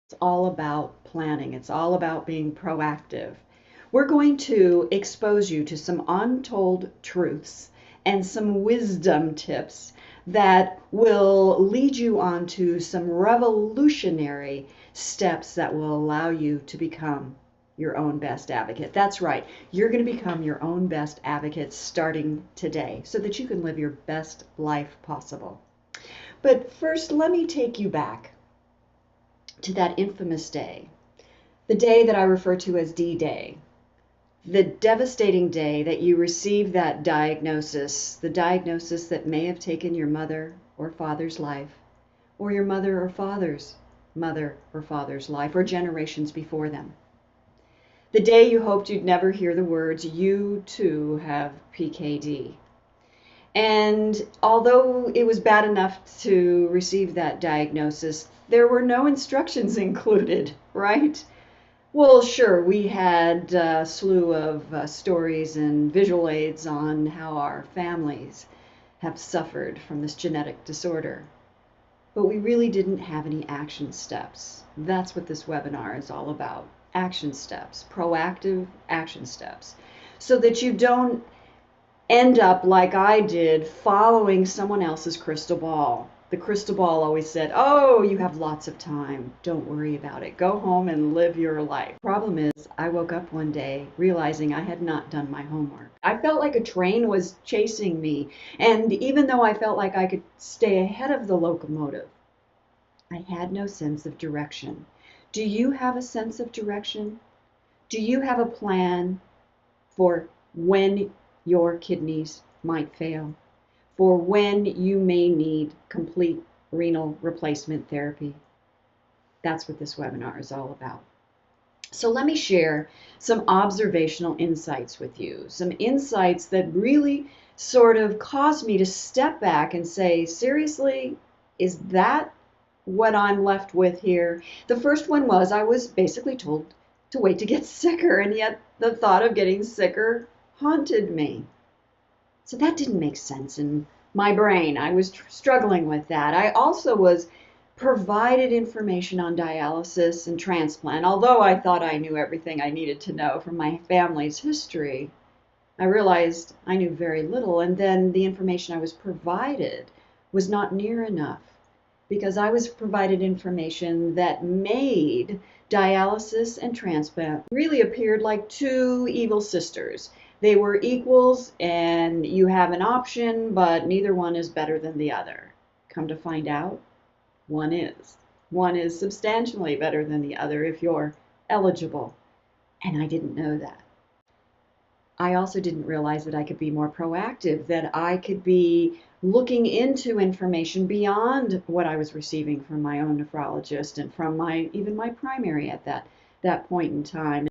It's all about planning. It's all about being proactive. We're going to expose you to some untold truths and some wisdom tips that will lead you on to some revolutionary steps that will allow you to become your own best advocate. That's right. You're going to become your own best advocate starting today so that you can live your best life possible. But first, let me take you back to that infamous day, the day that I refer to as D-Day, the devastating day that you received that diagnosis, the diagnosis that may have taken your mother or father's life, or your mother or father's life, or generations before them. The day you hoped you'd never hear the words, "You too have PKD." And although it was bad enough to receive that diagnosis, there were no instructions included, right? Well, sure, we had a slew of stories and visual aids on how our families have suffered from this genetic disorder. But we really didn't have any action steps. That's what this webinar is all about. Action steps, proactive action steps, so that you don't end up like I did, following someone else's crystal ball. The crystal ball always said, "Oh, you have lots of time. Don't worry about it. Go home and live your life." Problem is, I woke up one day realizing I had not done my homework. I felt like a train was chasing me, and even though I felt like I could stay ahead of the locomotive, I had no sense of direction. Do you have a sense of direction? Do you have a plan for when your kidneys might fail, for when you may need complete renal replacement therapy? That's what this webinar is all about. So let me share some observational insights with you, some insights that really sort of caused me to step back and say, seriously, is that what I'm left with here? The first one was I was basically told to wait to get sicker, and yet the thought of getting sicker haunted me. So that didn't make sense in my brain. I was struggling with that. I also was provided information on dialysis and transplant. Although I thought I knew everything I needed to know from my family's history, I realized I knew very little, and then the information I was provided was not near enough, because I was provided information that made dialysis and transplant really appeared like two evil sisters. They were equals, and you have an option, but neither one is better than the other. Come to find out, one is. One is substantially better than the other if you're eligible. And I didn't know that. I also didn't realize that I could be more proactive, that I could be looking into information beyond what I was receiving from my own nephrologist and from even my primary at that point in time.